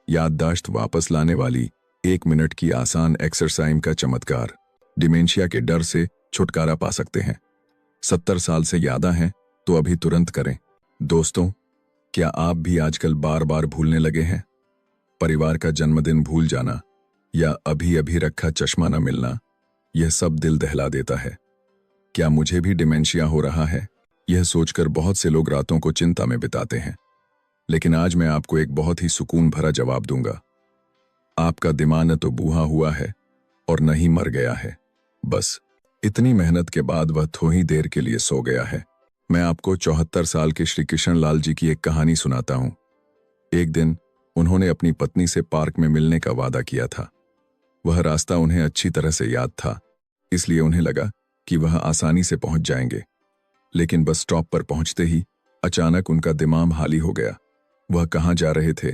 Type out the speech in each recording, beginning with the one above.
याददाश्त वापस लाने वाली 1 मिनट की आसान एक्सरसाइज का चमत्कार। डिमेंशिया के डर से छुटकारा पा सकते हैं। 70 साल से ज्यादा हैं तो अभी तुरंत करें। दोस्तों, क्या आप भी आजकल बार बार भूलने लगे हैं? परिवार का जन्मदिन भूल जाना या अभी अभी रखा चश्मा न मिलना, यह सब दिल दहला देता है। क्या मुझे भी डिमेंशिया हो रहा है? यह सोचकर बहुत से लोग रातों को चिंता में बिताते हैं। लेकिन आज मैं आपको एक बहुत ही सुकून भरा जवाब दूंगा। आपका दिमाग न तो बूढ़ा हुआ है और न ही मर गया है, बस इतनी मेहनत के बाद वह थोड़ी देर के लिए सो गया है। मैं आपको 74 साल के श्री किशन लाल जी की एक कहानी सुनाता हूं। एक दिन उन्होंने अपनी पत्नी से पार्क में मिलने का वादा किया था। वह रास्ता उन्हें अच्छी तरह से याद था, इसलिए उन्हें लगा कि वह आसानी से पहुंच जाएंगे। लेकिन बस स्टॉप पर पहुंचते ही अचानक उनका दिमाग हाली हो गया। वह कहां जा रहे थे,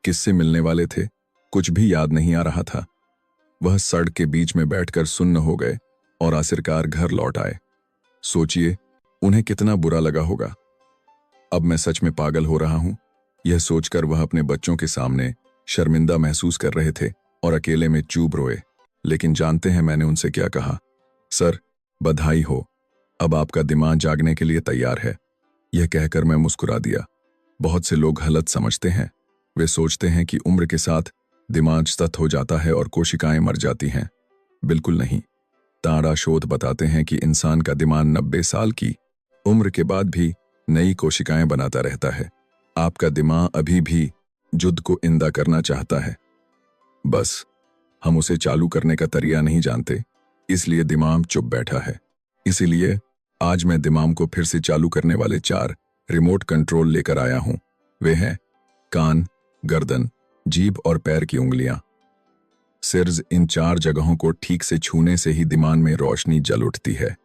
किससे मिलने वाले थे, कुछ भी याद नहीं आ रहा था। वह सड़क के बीच में बैठकर सुन्न हो गए और आखिरकार घर लौट आए। सोचिए, उन्हें कितना बुरा लगा होगा। अब मैं सच में पागल हो रहा हूं, यह सोचकर वह अपने बच्चों के सामने शर्मिंदा महसूस कर रहे थे और अकेले में चुप रोए। लेकिन जानते हैं मैंने उनसे क्या कहा? सर, बधाई हो, अब आपका दिमाग जागने के लिए तैयार है। यह कहकर मैं मुस्कुरा दिया। बहुत से लोग गलत समझते हैं। वे सोचते हैं कि उम्र के साथ दिमाग सख्त हो जाता है और कोशिकाएं मर जाती हैं। बिल्कुल नहीं। ताड़ा शोध बताते हैं कि इंसान का दिमाग 90 साल की उम्र के बाद भी नई कोशिकाएं बनाता रहता है। आपका दिमाग अभी भी जुद्ध को इंदा करना चाहता है, बस हम उसे चालू करने का तरीका नहीं जानते, इसलिए दिमाग चुप बैठा है। इसीलिए आज मैं दिमाग को फिर से चालू करने वाले 4 रिमोट कंट्रोल लेकर आया हूं। वे हैं कान, गर्दन, जीभ और पैर की उंगलियां। सिर्फ इन 4 जगहों को ठीक से छूने से ही दिमाग में रोशनी जल उठती है।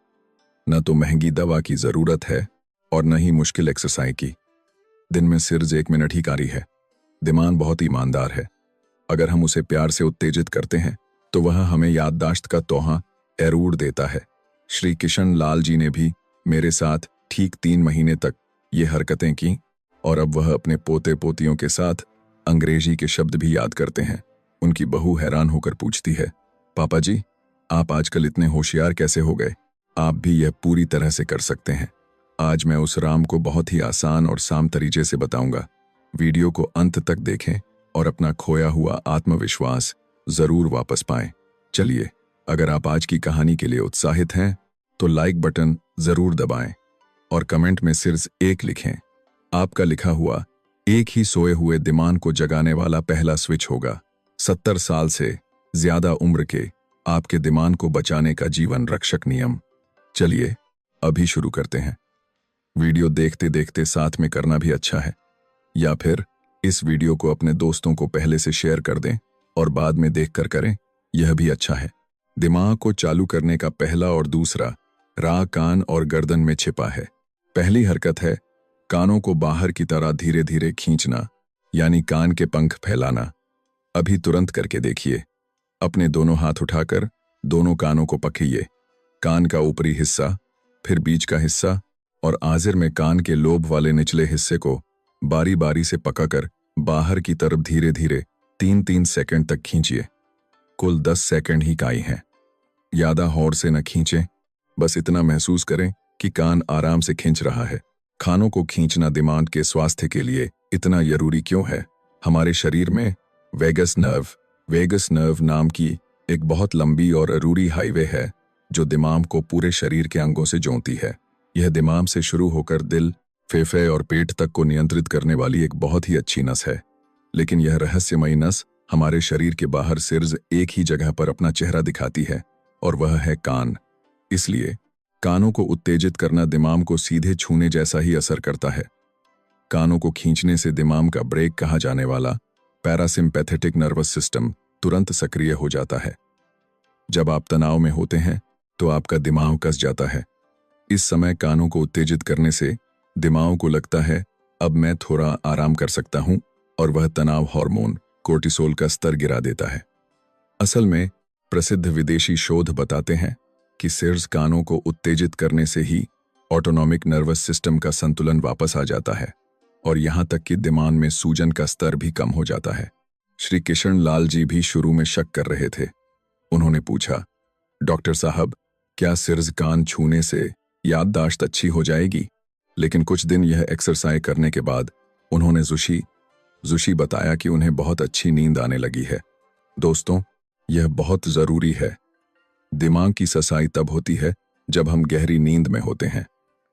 न तो महंगी दवा की जरूरत है और न ही मुश्किल एक्सरसाइज की। दिन में सिर्फ 1 मिनट ही कारी है। दिमाग बहुत ईमानदार है। अगर हम उसे प्यार से उत्तेजित करते हैं तो वह हमें याददाश्त का तोहफा जरूर देता है। श्री किशन लाल जी ने भी मेरे साथ ठीक 3 महीने तक ये हरकतें की और अब वह अपने पोते पोतियों के साथ अंग्रेजी के शब्द भी याद करते हैं। उनकी बहू हैरान होकर पूछती है, पापा जी, आप आजकल इतने होशियार कैसे हो गए? आप भी यह पूरी तरह से कर सकते हैं। आज मैं उस राम को बहुत ही आसान और साम तरीके से बताऊंगा। वीडियो को अंत तक देखें और अपना खोया हुआ आत्मविश्वास जरूर वापस पाएं। चलिए, अगर आप आज की कहानी के लिए उत्साहित हैं तो लाइक बटन जरूर दबाएं और कमेंट में सिर्फ एक लिखें। आपका लिखा हुआ एक ही सोए हुए दिमाग को जगाने वाला पहला स्विच होगा। 70 साल से ज्यादा उम्र के आपके दिमाग को बचाने का जीवन रक्षक नियम। चलिए, अभी शुरू करते हैं। वीडियो देखते देखते साथ में करना भी अच्छा है, या फिर इस वीडियो को अपने दोस्तों को पहले से शेयर कर दें और बाद में देखकर करें, यह भी अच्छा है। दिमाग को चालू करने का पहला और दूसरा राह कान और गर्दन में छिपा है। पहली हरकत है कानों को बाहर की तरह धीरे धीरे खींचना, यानी कान के पंख फैलाना। अभी तुरंत करके देखिए। अपने दोनों हाथ उठाकर दोनों कानों को पकड़िए। कान का ऊपरी हिस्सा, फिर बीच का हिस्सा और आखिर में कान के लोब वाले निचले हिस्से को बारी बारी से पकड़कर बाहर की तरफ धीरे धीरे 3-3 सेकंड तक खींचिए। कुल 10 सेकंड ही काई हैं। ज्यादा जोर से न खींचें, बस इतना महसूस करें कि कान आराम से खींच रहा है। खानों को खींचना दिमाग के स्वास्थ्य के लिए इतना जरूरी क्यों है? हमारे शरीर में वेगस नर्व नाम की एक बहुत लंबी और जरूरी हाईवे है जो दिमाग को पूरे शरीर के अंगों से जोड़ती है। यह दिमाग से शुरू होकर दिल, फेफड़े और पेट तक को नियंत्रित करने वाली एक बहुत ही अच्छी नस है। लेकिन यह रहस्यमयी नस हमारे शरीर के बाहर सिर्फ एक ही जगह पर अपना चेहरा दिखाती है और वह है कान। इसलिए कानों को उत्तेजित करना दिमाग को सीधे छूने जैसा ही असर करता है। कानों को खींचने से दिमाग का ब्रेक कहा जाने वाला पैरासिम्पैथेटिक नर्वस सिस्टम तुरंत सक्रिय हो जाता है। जब आप तनाव में होते हैं तो आपका दिमाग कस जाता है। इस समय कानों को उत्तेजित करने से दिमाग को लगता है अब मैं थोड़ा आराम कर सकता हूं और वह तनाव हार्मोन कोर्टिसोल का स्तर गिरा देता है। असल में प्रसिद्ध विदेशी शोध बताते हैं कि सिर्फ कानों को उत्तेजित करने से ही ऑटोनॉमिक नर्वस सिस्टम का संतुलन वापस आ जाता है और यहां तक कि दिमाग में सूजन का स्तर भी कम हो जाता है। श्री किशन लाल जी भी शुरू में शक कर रहे थे। उन्होंने पूछा, डॉक्टर साहब, क्या सिर्फ कान छूने से याददाश्त अच्छी हो जाएगी? लेकिन कुछ दिन यह एक्सरसाइज करने के बाद उन्होंने जुशी बताया कि उन्हें बहुत अच्छी नींद आने लगी है। दोस्तों, यह बहुत जरूरी है। दिमाग की सफाई तब होती है जब हम गहरी नींद में होते हैं।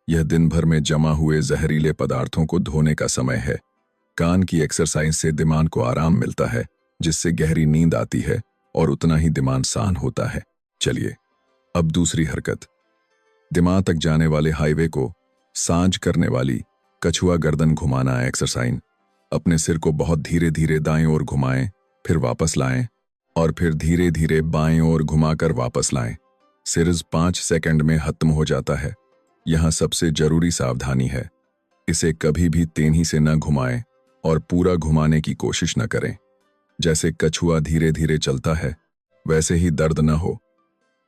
यह दिन भर में जमा हुए जहरीले पदार्थों को धोने का समय है। कान की एक्सरसाइज से दिमाग को आराम मिलता है, जिससे गहरी नींद आती है और उतना ही दिमाग शांत होता है। चलिए, अब दूसरी हरकत, दिमाग तक जाने वाले हाईवे को सांझ करने वाली कछुआ गर्दन घुमाना एक्सरसाइज। अपने सिर को बहुत धीरे धीरे दाएं ओर घुमाएं, फिर वापस लाएं और फिर धीरे धीरे बाएं ओर घुमाकर वापस लाएं। सिर्फ 5 सेकंड में खत्म हो जाता है। यहां सबसे जरूरी सावधानी है, इसे कभी भी तेजी से न घुमाएं और पूरा घुमाने की कोशिश न करें। जैसे कछुआ धीरे धीरे चलता है, वैसे ही दर्द न हो,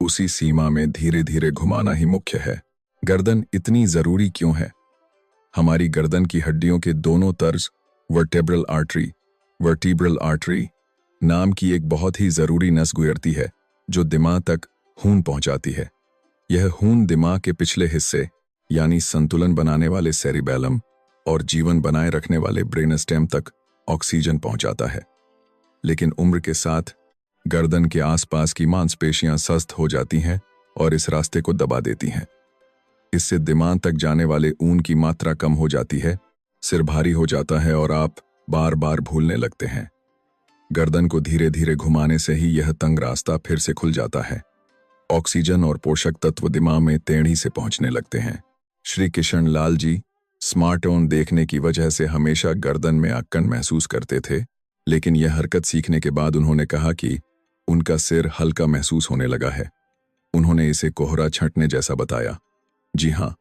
उसी सीमा में धीरे धीरे घुमाना ही मुख्य है। गर्दन इतनी जरूरी क्यों है? हमारी गर्दन की हड्डियों के दोनों तर्ज वर्टिब्रल आर्टरी नाम की एक बहुत ही जरूरी नस गुजरती है, जो दिमाग तक खून पहुंचाती है। यह खून दिमाग के पिछले हिस्से यानी संतुलन बनाने वाले सेरिबेलम और जीवन बनाए रखने वाले ब्रेन स्टेम तक ऑक्सीजन पहुंचाता है। लेकिन उम्र के साथ गर्दन के आसपास की मांसपेशियां सख्त हो जाती हैं और इस रास्ते को दबा देती हैं। इससे दिमाग तक जाने वाले ऊन की मात्रा कम हो जाती है, सिर भारी हो जाता है और आप बार बार भूलने लगते हैं। गर्दन को धीरे धीरे घुमाने से ही यह तंग रास्ता फिर से खुल जाता है। ऑक्सीजन और पोषक तत्व दिमाग में तेजी से पहुंचने लगते हैं। श्री किशन लाल जी स्मार्टफोन देखने की वजह से हमेशा गर्दन में अक्कन महसूस करते थे, लेकिन यह हरकत सीखने के बाद उन्होंने कहा कि उनका सिर हल्का महसूस होने लगा है। उन्होंने इसे कोहरा छंटने जैसा बताया। जी हाँ,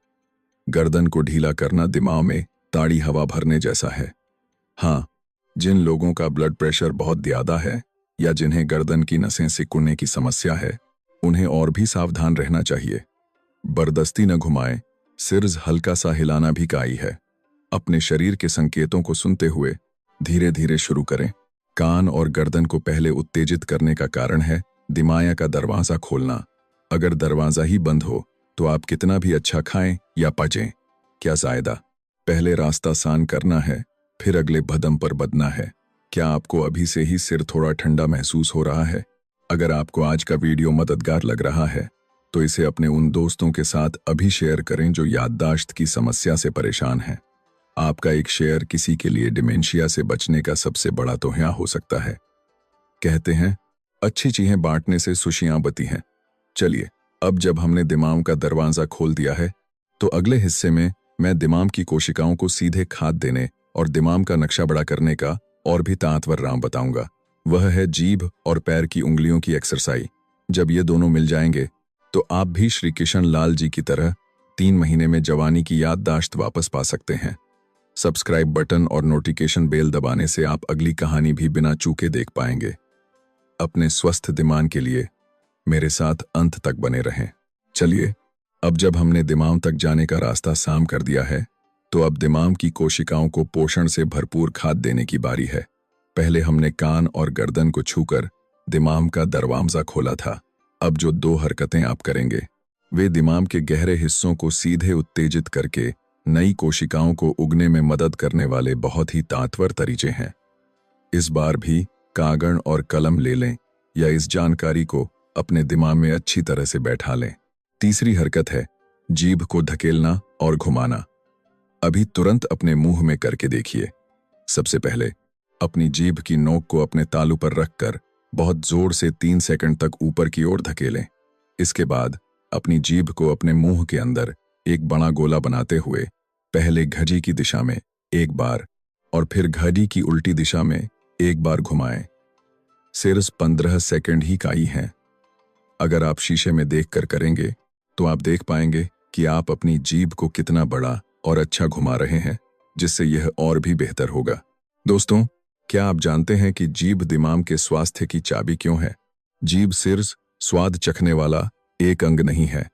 गर्दन को ढीला करना दिमाग में ताड़ी हवा भरने जैसा है। हाँ, जिन लोगों का ब्लड प्रेशर बहुत ज्यादा है या जिन्हें गर्दन की नसें सिकुड़ने की समस्या है, उन्हें और भी सावधान रहना चाहिए। बर्दस्ती न घुमाएं, सिर्फ हल्का सा हिलाना भी काफी है। अपने शरीर के संकेतों को सुनते हुए धीरे धीरे शुरू करें। कान और गर्दन को पहले उत्तेजित करने का कारण है दिमाग का दरवाजा खोलना। अगर दरवाजा ही बंद हो तो आप कितना भी अच्छा खाएं या पचें, क्या फायदा? पहले रास्ता आसान करना है, फिर अगले कदम पर बढ़ना है। क्या आपको अभी से ही सिर थोड़ा ठंडा महसूस हो रहा है? अगर आपको आज का वीडियो मददगार लग रहा है तो इसे अपने उन दोस्तों के साथ अभी शेयर करें जो याददाश्त की समस्या से परेशान हैं। आपका एक शेयर किसी के लिए डिमेंशिया से बचने का सबसे बड़ा तोहफा हो सकता है। कहते हैं, अच्छी चीजें बांटने से खुशियां बढ़ती हैं। चलिए, अब जब हमने दिमाग का दरवाजा खोल दिया है, तो अगले हिस्से में मैं दिमाग की कोशिकाओं को सीधे खाद देने और दिमाग का नक्शा बड़ा करने का और भी ताकतवर राम बताऊंगा। वह है जीभ और पैर की उंगलियों की एक्सरसाइज। जब ये दोनों मिल जाएंगे तो आप भी श्री किशन लाल जी की तरह 3 महीने में जवानी की याददाश्त वापस पा सकते हैं। सब्सक्राइब बटन और नोटिफिकेशन बेल दबाने से आप अगली कहानी भी बिना चूके देख पाएंगे। अपने स्वस्थ दिमाग के लिए मेरे साथ अंत तक बने रहें। चलिए, अब जब हमने दिमाग तक जाने का रास्ता साम कर दिया है, तो अब दिमाग की कोशिकाओं को पोषण से भरपूर खाद देने की बारी है। पहले हमने कान और गर्दन को छूकर दिमाग का दरवाजा खोला था। अब जो 2 हरकतें आप करेंगे, वे दिमाग के गहरे हिस्सों को सीधे उत्तेजित करके नई कोशिकाओं को उगने में मदद करने वाले बहुत ही ताकतवर तरीके हैं। इस बार भी कागज और कलम ले लें या इस जानकारी को अपने दिमाग में अच्छी तरह से बैठा लें। तीसरी हरकत है जीभ को धकेलना और घुमाना। अभी तुरंत अपने मुंह में करके देखिए। सबसे पहले अपनी जीभ की नोक को अपने तालू पर रखकर बहुत जोर से 3 सेकंड तक ऊपर की ओर धकेलें। इसके बाद अपनी जीभ को अपने मुंह के अंदर एक बड़ा गोला बनाते हुए पहले घड़ी की दिशा में 1 बार और फिर घड़ी की उल्टी दिशा में 1 बार घुमाएं। सिर्फ 15 सेकंड ही काई हैं। अगर आप शीशे में देखकर करेंगे तो आप देख पाएंगे कि आप अपनी जीभ को कितना बड़ा और अच्छा घुमा रहे हैं, जिससे यह और भी बेहतर होगा। दोस्तों, क्या आप जानते हैं कि जीभ दिमाग के स्वास्थ्य की चाबी क्यों है? जीभ सिर्फ स्वाद चखने वाला एक अंग नहीं है,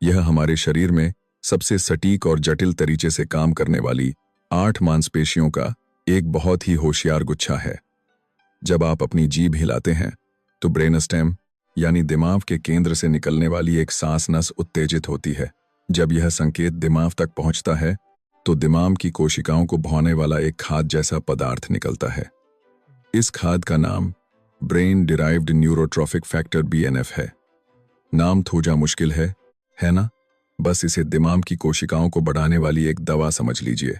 यह हमारे शरीर में सबसे सटीक और जटिल तरीके से काम करने वाली 8 मांसपेशियों का एक बहुत ही होशियार गुच्छा है। जब आप अपनी जीभ हिलाते हैं तो ब्रेन स्टेम यानी दिमाग के केंद्र से निकलने वाली एक सांस नस उत्तेजित होती है। जब यह संकेत दिमाग तक पहुंचता है तो दिमाग की कोशिकाओं को भौंने वाला एक खाद जैसा पदार्थ निकलता है। इस खाद का नाम brain derived neurotrophic factor BNF है। नाम थोड़ा मुश्किल है ना? बस इसे दिमाग की कोशिकाओं को बढ़ाने वाली एक दवा समझ लीजिए।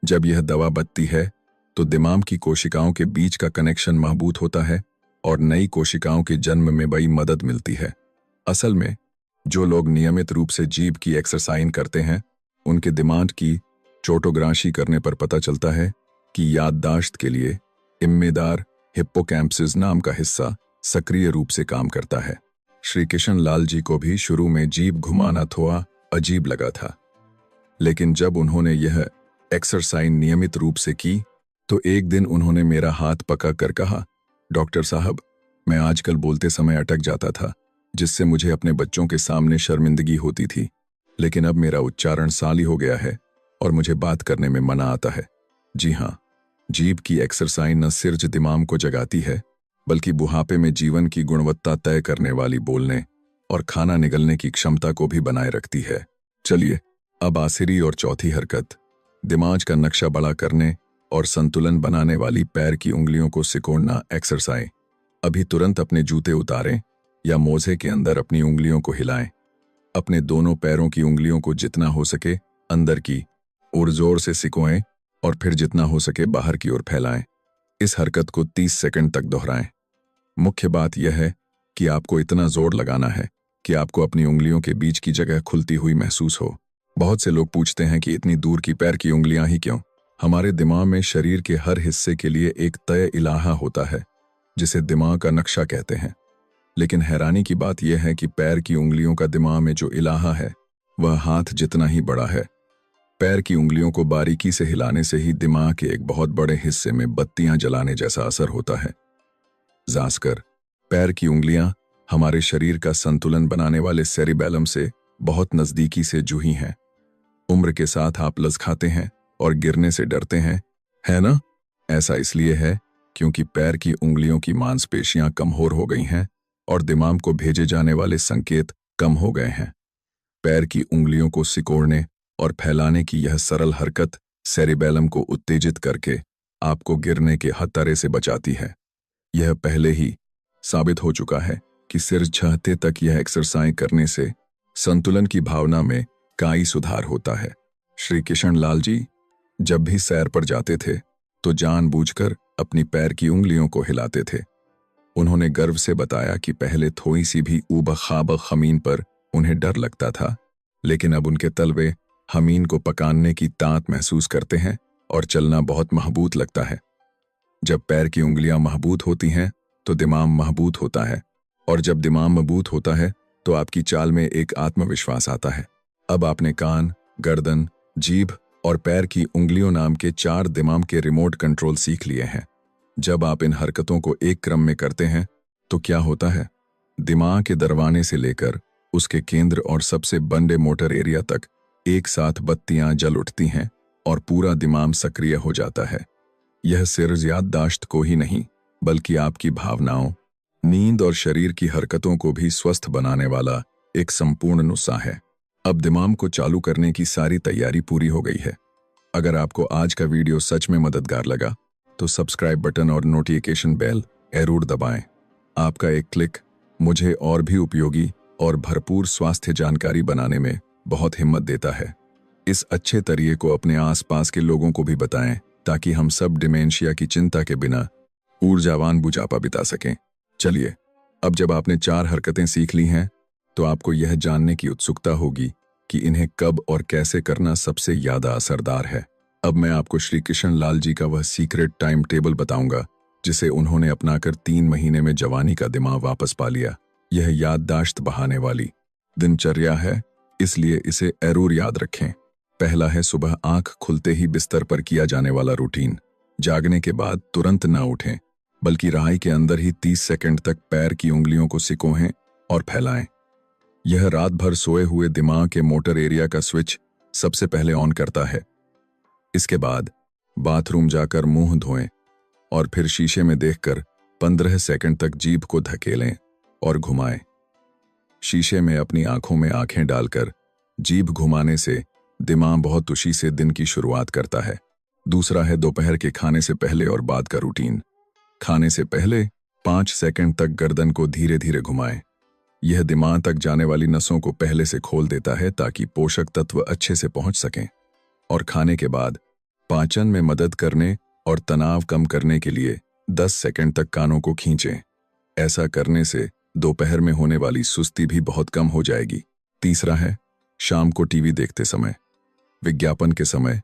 जब यह दवा बचती है तो दिमाग की कोशिकाओं के बीच का कनेक्शन मजबूत होता है और नई कोशिकाओं के जन्म में बड़ी मदद मिलती है। असल में जो लोग नियमित रूप से जीभ की एक्सरसाइज करते हैं उनके दिमाग की चोटोग्राफी करने पर पता चलता है कि याददाश्त के लिए इम्मेदार हिप्पोकैम्पस नाम का हिस्सा सक्रिय रूप से काम करता है। श्री किशन लाल जी को भी शुरू में जीभ घुमाना थोड़ा अजीब लगा था, लेकिन जब उन्होंने यह एक्सरसाइज नियमित रूप से की तो एक दिन उन्होंने मेरा हाथ पकड़ कर कहा, डॉक्टर साहब, मैं आजकल बोलते समय अटक जाता था, जिससे मुझे अपने बच्चों के सामने शर्मिंदगी होती थी, लेकिन अब मेरा उच्चारण साली हो गया है और मुझे बात करने में मना आता है। जी हाँ, जीभ की एक्सरसाइज न सिर्फ दिमाग को जगाती है बल्कि बुढ़ापे में जीवन की गुणवत्ता तय करने वाली बोलने और खाना निगलने की क्षमता को भी बनाए रखती है। चलिए अब आखिरी और चौथी हरकत, दिमाग का नक्शा बड़ा करने और संतुलन बनाने वाली पैर की उंगलियों को सिकोड़ना एक्सरसाइज। अभी तुरंत अपने जूते उतारें या मोजे के अंदर अपनी उंगलियों को हिलाएं। अपने दोनों पैरों की उंगलियों को जितना हो सके अंदर की ओर जोर से सिकोएं और फिर जितना हो सके बाहर की ओर फैलाएं। इस हरकत को 30 सेकंड तक दोहराएं। मुख्य बात यह है कि आपको इतना जोर लगाना है कि आपको अपनी उंगलियों के बीच की जगह खुलती हुई महसूस हो। बहुत से लोग पूछते हैं कि इतनी दूर की पैर की उंगलियां ही क्यों? हमारे दिमाग में शरीर के हर हिस्से के लिए एक तय इलाहा होता है जिसे दिमाग का नक्शा कहते हैं, लेकिन हैरानी की बात यह है कि पैर की उंगलियों का दिमाग में जो इलाहा है वह हाथ जितना ही बड़ा है। पैर की उंगलियों को बारीकी से हिलाने से ही दिमाग के एक बहुत बड़े हिस्से में बत्तियां जलाने जैसा असर होता है। खासकर पैर की उंगलियां हमारे शरीर का संतुलन बनाने वाले सेरिबेलम से बहुत नजदीकी से जुड़ी हैं। उम्र के साथ आप लचकाते हैं और गिरने से डरते हैं, है ना? ऐसा इसलिए है क्योंकि पैर की उंगलियों की मांसपेशियां कमजोर हो गई हैं और दिमाग को भेजे जाने वाले संकेत कम हो गए हैं। पैर की उंगलियों को सिकोड़ने और फैलाने की यह सरल हरकत सेरिबेलम को उत्तेजित करके आपको गिरने के खतरे से बचाती है। यह पहले ही साबित हो चुका है कि सिर्फ 6 हफ्ते तक यह एक्सरसाइज करने से संतुलन की भावना में काई सुधार होता है। श्री किशन लाल जी जब भी सैर पर जाते थे तो जानबूझकर अपनी पैर की उंगलियों को हिलाते थे। उन्होंने गर्व से बताया कि पहले थोड़ी सी भी ऊबड़-खाबड़ ज़मीन पर उन्हें डर लगता था, लेकिन अब उनके तलवे ज़मीन को पकाने की ताकत महसूस करते हैं और चलना बहुत मजबूत लगता है। जब पैर की उंगलियां मजबूत होती हैं तो दिमाग मजबूत होता है, और जब दिमाग मजबूत होता है तो आपकी चाल में एक आत्मविश्वास आता है। अब आपने कान, गर्दन, जीभ और पैर की उंगलियों नाम के 4 दिमाग के रिमोट कंट्रोल सीख लिए हैं। जब आप इन हरकतों को एक क्रम में करते हैं तो क्या होता है? दिमाग के दरवाने से लेकर उसके केंद्र और सबसे बड़े मोटर एरिया तक एक साथ बत्तियां जल उठती हैं और पूरा दिमाग सक्रिय हो जाता है। यह सिर्फ याददाश्त को ही नहीं बल्कि आपकी भावनाओं, नींद और शरीर की हरकतों को भी स्वस्थ बनाने वाला एक संपूर्ण नुस्खा है। अब दिमाग को चालू करने की सारी तैयारी पूरी हो गई है। अगर आपको आज का वीडियो सच में मददगार लगा तो सब्सक्राइब बटन और नोटिफिकेशन बेल जरूर दबाएं। आपका एक क्लिक मुझे और भी उपयोगी और भरपूर स्वास्थ्य जानकारी बनाने में बहुत हिम्मत देता है। इस अच्छे तरीके को अपने आसपास के लोगों को भी बताएं ताकि हम सब डिमेंशिया की चिंता के बिना ऊर्जावान बुढ़ापा बिता सकें। चलिए, अब जब आपने 4 हरकतें सीख ली हैं तो आपको यह जानने की उत्सुकता होगी कि इन्हें कब और कैसे करना सबसे ज्यादा असरदार है। अब मैं आपको श्री किशन लाल जी का वह सीक्रेट टाइम टेबल बताऊंगा जिसे उन्होंने अपनाकर 3 महीने में जवानी का दिमाग वापस पा लिया। यह याददाश्त बढ़ाने वाली दिनचर्या है, इसलिए इसे जरूर याद रखें। पहला है सुबह आंख खुलते ही बिस्तर पर किया जाने वाला रूटीन। जागने के बाद तुरंत ना उठें, बल्कि राह के अंदर ही 30 सेकंड तक पैर की उंगलियों को सिकोड़ें और फैलाएं। यह रात भर सोए हुए दिमाग के मोटर एरिया का स्विच सबसे पहले ऑन करता है। इसके बाद बाथरूम जाकर मुंह धोएं और फिर शीशे में देखकर 15 सेकंड तक जीभ को धकेलें और घुमाएं। शीशे में अपनी आंखों में आंखें डालकर जीभ घुमाने से दिमाग बहुत खुशी से दिन की शुरुआत करता है। दूसरा है दोपहर के खाने से पहले और बाद का रूटीन। खाने से पहले 5 सेकंड तक गर्दन को धीरे धीरे घुमाएं। यह दिमाग तक जाने वाली नसों को पहले से खोल देता है ताकि पोषक तत्व अच्छे से पहुंच सकें। और खाने के बाद पाचन में मदद करने और तनाव कम करने के लिए 10 सेकंड तक कानों को खींचें। ऐसा करने से दोपहर में होने वाली सुस्ती भी बहुत कम हो जाएगी। तीसरा है शाम को टीवी देखते समय, विज्ञापन के समय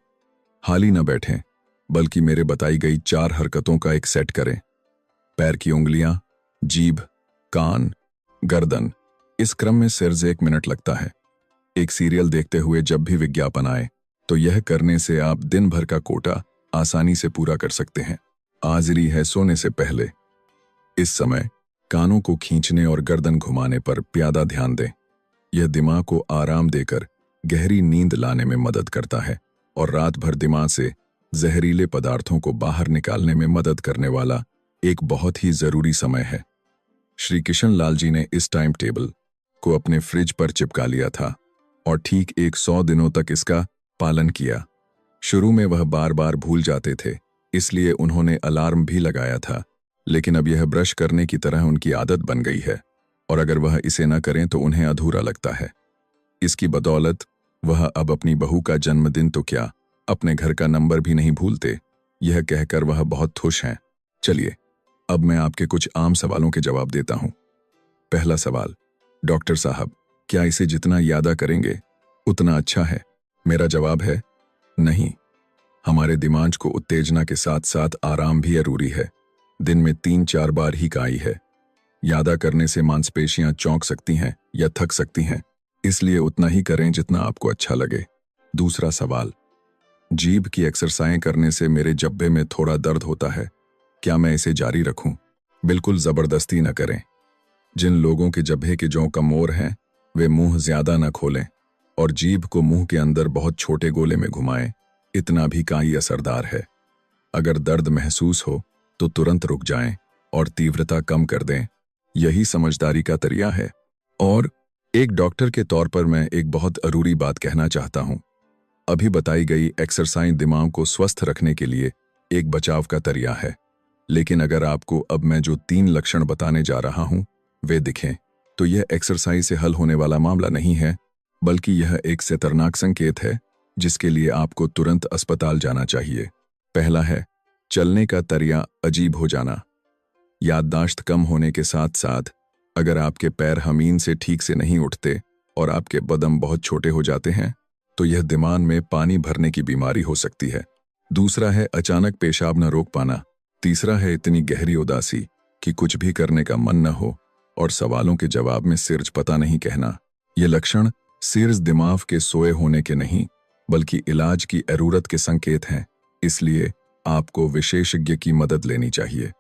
हाली न बैठें, बल्कि मेरे बताई गई 4 हरकतों का एक सेट करें। पैर की उंगलियां, जीभ, कान, गर्दन, इस क्रम में सिर्फ 1 मिनट लगता है। एक सीरियल देखते हुए जब भी विज्ञापन आए तो यह करने से आप दिन भर का कोटा आसानी से पूरा कर सकते हैं। आखिरी है सोने से पहले। इस समय कानों को खींचने और गर्दन घुमाने पर ज्यादा ध्यान दें। यह दिमाग को आराम देकर गहरी नींद लाने में मदद करता है और रात भर दिमाग से जहरीले पदार्थों को बाहर निकालने में मदद करने वाला एक बहुत ही जरूरी समय है। श्री किशन लाल जी ने इस टाइम टेबल को अपने फ्रिज पर चिपका लिया था और ठीक 100 दिनों तक इसका पालन किया। शुरू में वह बार बार भूल जाते थे, इसलिए उन्होंने अलार्म भी लगाया था, लेकिन अब यह ब्रश करने की तरह उनकी आदत बन गई है और अगर वह इसे न करें तो उन्हें अधूरा लगता है। इसकी बदौलत वह अब अपनी बहू का जन्मदिन तो क्या, अपने घर का नंबर भी नहीं भूलते। यह कहकर वह बहुत खुश हैं। चलिए अब मैं आपके कुछ आम सवालों के जवाब देता हूं। पहला सवाल, डॉक्टर साहब क्या इसे जितना यादा करेंगे उतना अच्छा है? मेरा जवाब है नहीं। हमारे दिमाग को उत्तेजना के साथ साथ आराम भी जरूरी है। दिन में 3-4 बार ही काई है। यादा करने से मांसपेशियां चौंक सकती हैं या थक सकती हैं, इसलिए उतना ही करें जितना आपको अच्छा लगे। दूसरा सवाल, जीभ की एक्सरसाइज करने से मेरे जब्बे में थोड़ा दर्द होता है, क्या मैं इसे जारी रखूं? बिल्कुल जबरदस्ती न करें। जिन लोगों के जब्बे के जौ कमजोर हैं वे मुंह ज्यादा न खोलें और जीभ को मुंह के अंदर बहुत छोटे गोले में घुमाएं, इतना भी काई असरदार है। अगर दर्द महसूस हो तो तुरंत रुक जाएं और तीव्रता कम कर दें, यही समझदारी का तरीका है। और एक डॉक्टर के तौर पर मैं एक बहुत जरूरी बात कहना चाहता हूं। अभी बताई गई एक्सरसाइज दिमाग को स्वस्थ रखने के लिए एक बचाव का तरीका है, लेकिन अगर आपको अब मैं जो 3 लक्षण बताने जा रहा हूं वे दिखें तो यह एक्सरसाइज से हल होने वाला मामला नहीं है, बल्कि यह एक खतरनाक संकेत है जिसके लिए आपको तुरंत अस्पताल जाना चाहिए। पहला है चलने का तरीका अजीब हो जाना। याददाश्त कम होने के साथ साथ अगर आपके पैर जमीन से ठीक से नहीं उठते और आपके कदम बहुत छोटे हो जाते हैं तो यह दिमाग में पानी भरने की बीमारी हो सकती है। दूसरा है अचानक पेशाब न रोक पाना। तीसरा है इतनी गहरी उदासी कि कुछ भी करने का मन न हो और सवालों के जवाब में सिर्फ पता नहीं कहना। ये लक्षण सिर्फ दिमाग के सोए होने के नहीं बल्कि इलाज की जरूरत के संकेत हैं, इसलिए आपको विशेषज्ञ की मदद लेनी चाहिए।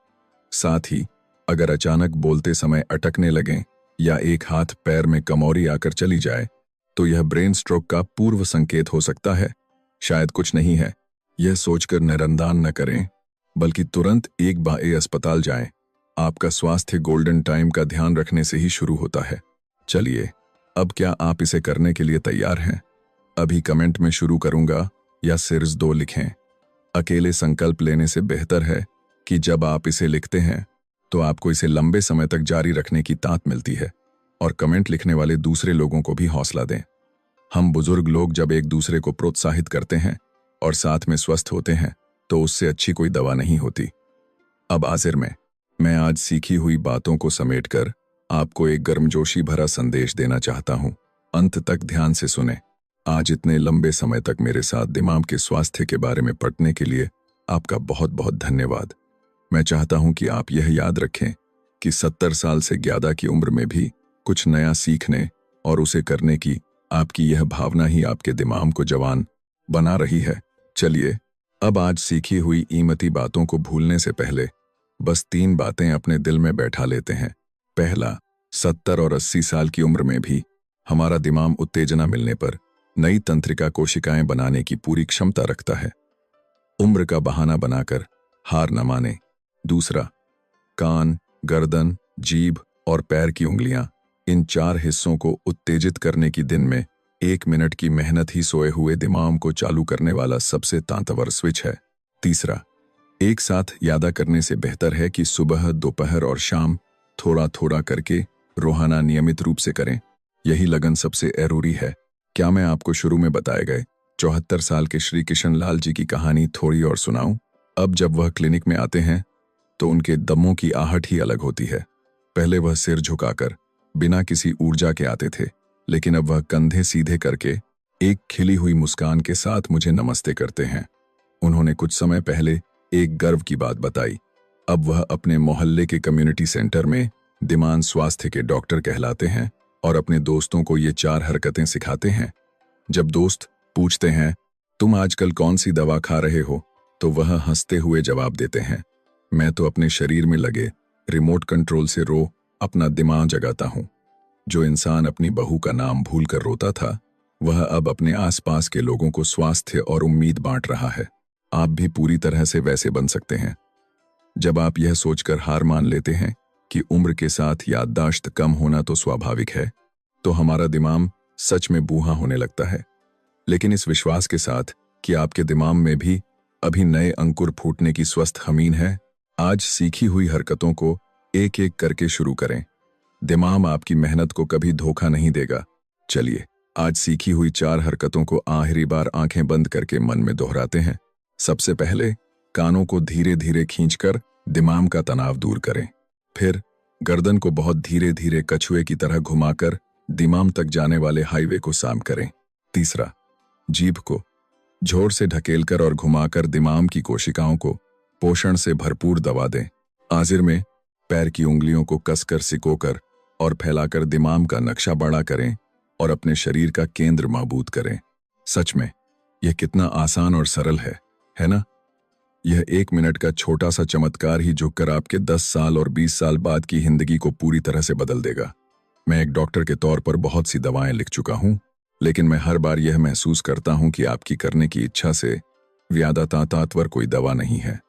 साथ ही अगर अचानक बोलते समय अटकने लगें या एक हाथ पैर में कमौरी आकर चली जाए तो यह ब्रेन स्ट्रोक का पूर्व संकेत हो सकता है। शायद कुछ नहीं है, यह सोचकर निरंदान न करें बल्कि तुरंत एक बार अस्पताल जाएं। आपका स्वास्थ्य गोल्डन टाइम का ध्यान रखने से ही शुरू होता है। चलिए अब क्या आप इसे करने के लिए तैयार हैं? अभी कमेंट में शुरू करूंगा या सिर्फ 2 लिखें। अकेले संकल्प लेने से बेहतर है कि जब आप इसे लिखते हैं तो आपको इसे लंबे समय तक जारी रखने की ताकत मिलती है और कमेंट लिखने वाले दूसरे लोगों को भी हौसला दें। हम बुजुर्ग लोग जब एक दूसरे को प्रोत्साहित करते हैं और साथ में स्वस्थ होते हैं तो उससे अच्छी कोई दवा नहीं होती। अब आखिर में मैं आज सीखी हुई बातों को समेटकर आपको एक गर्मजोशी भरा संदेश देना चाहता हूं। अंत तक ध्यान से सुने। आज इतने लंबे समय तक मेरे साथ दिमाग के स्वास्थ्य के बारे में पढ़ने के लिए आपका बहुत बहुत धन्यवाद। मैं चाहता हूं कि आप यह याद रखें कि 70 साल से ज्यादा की उम्र में भी कुछ नया सीखने और उसे करने की आपकी यह भावना ही आपके दिमाग को जवान बना रही है। चलिए अब आज सीखी हुई कीमती बातों को भूलने से पहले बस 3 बातें अपने दिल में बैठा लेते हैं। पहला, 70 और 80 साल की उम्र में भी हमारा दिमाग उत्तेजना मिलने पर नई तंत्रिका कोशिकाएं बनाने की पूरी क्षमता रखता है। उम्र का बहाना बनाकर हार न माने। दूसरा, कान, गर्दन, जीभ और पैर की उंगलियां, इन 4 हिस्सों को उत्तेजित करने की दिन में 1 मिनट की मेहनत ही सोए हुए दिमाग को चालू करने वाला सबसे तांतवर स्विच है। तीसरा, एक साथ यादा करने से बेहतर है कि सुबह, दोपहर और शाम थोड़ा थोड़ा करके रोजाना नियमित रूप से करें। यही लगन सबसे जरूरी है। क्या मैं आपको शुरू में बताए गए 74 साल के श्री किशन लाल जी की कहानी थोड़ी और सुनाऊं? अब जब वह क्लिनिक में आते हैं तो उनके दमों की आहट ही अलग होती है। पहले वह सिर झुकाकर बिना किसी ऊर्जा के आते थे, लेकिन अब वह कंधे सीधे करके एक खिली हुई मुस्कान के साथ मुझे नमस्ते करते हैं। उन्होंने कुछ समय पहले एक गर्व की बात बताई। अब वह अपने मोहल्ले के कम्युनिटी सेंटर में दिमाग स्वास्थ्य के डॉक्टर कहलाते हैं और अपने दोस्तों को ये 4 हरकतें सिखाते हैं। जब दोस्त पूछते हैं, तुम आजकल कौन सी दवा खा रहे हो, तो वह हंसते हुए जवाब देते हैं, मैं तो अपने शरीर में लगे रिमोट कंट्रोल से अपना दिमाग जगाता हूं। जो इंसान अपनी बहू का नाम भूलकर रोता था, वह अब अपने आसपास के लोगों को स्वास्थ्य और उम्मीद बांट रहा है। आप भी पूरी तरह से वैसे बन सकते हैं। जब आप यह सोचकर हार मान लेते हैं कि उम्र के साथ याददाश्त कम होना तो स्वाभाविक है, तो हमारा दिमाग सच में बूढ़ा होने लगता है। लेकिन इस विश्वास के साथ कि आपके दिमाग में भी अभी नए अंकुर फूटने की स्वस्थ जमीन है, आज सीखी हुई हरकतों को एक एक करके शुरू करें। दिमाग आपकी मेहनत को कभी धोखा नहीं देगा। चलिए, आज सीखी हुई 4 हरकतों को आखिरी बार आंखें बंद करके मन में दोहराते हैं। सबसे पहले, कानों को धीरे धीरे खींचकर दिमाग का तनाव दूर करें। फिर गर्दन को बहुत धीरे धीरे कछुए की तरह घुमाकर दिमाग तक जाने वाले हाईवे को साफ करें। तीसरा, जीभ को जोर से ढकेलकर और घुमाकर दिमाग की कोशिकाओं को पोषण से भरपूर दबा दें। आखिर में पैर की उंगलियों को कसकर सिकोकर और फैलाकर दिमाग का नक्शा बड़ा करें और अपने शरीर का केंद्र मजबूत करें। सच में यह कितना आसान और सरल है ना? यह 1 मिनट का छोटा सा चमत्कार ही झुककर आपके 10 साल और 20 साल बाद की जिंदगी को पूरी तरह से बदल देगा। मैं एक डॉक्टर के तौर पर बहुत सी दवाएं लिख चुका हूं, लेकिन मैं हर बार यह महसूस करता हूं कि आपकी करने की इच्छा से ज्यादा ताकतवर कोई दवा नहीं है।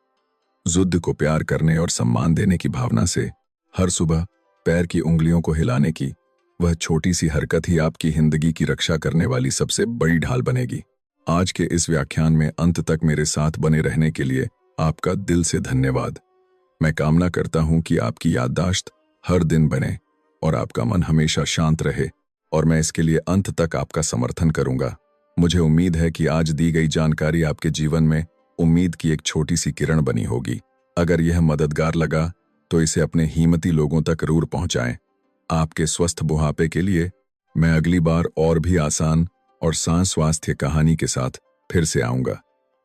जुद्ध को प्यार करने और सम्मान देने की भावना से हर सुबह पैर की उंगलियों को हिलाने की वह छोटी सी हरकत ही आपकी जिंदगी की रक्षा करने वाली सबसे बड़ी ढाल बनेगी। आज के इस व्याख्यान में अंत तक मेरे साथ बने रहने के लिए आपका दिल से धन्यवाद। मैं कामना करता हूं कि आपकी याददाश्त हर दिन बने और आपका मन हमेशा शांत रहे, और मैं इसके लिए अंत तक आपका समर्थन करूंगा। मुझे उम्मीद है कि आज दी गई जानकारी आपके जीवन में उम्मीद की एक छोटी सी किरण बनी होगी। अगर यह मददगार लगा तो इसे अपने हिम्मती लोगों तक जरूर पहुंचाएं। आपके स्वस्थ बुढ़ापे के लिए मैं अगली बार और भी आसान और सांस स्वास्थ्य कहानी के साथ फिर से आऊंगा।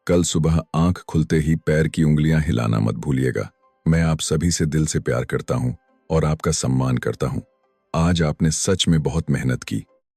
कल सुबह आंख खुलते ही पैर की उंगलियां हिलाना मत भूलिएगा। मैं आप सभी से दिल से प्यार करता हूं और आपका सम्मान करता हूं। आज आपने सच में बहुत मेहनत की।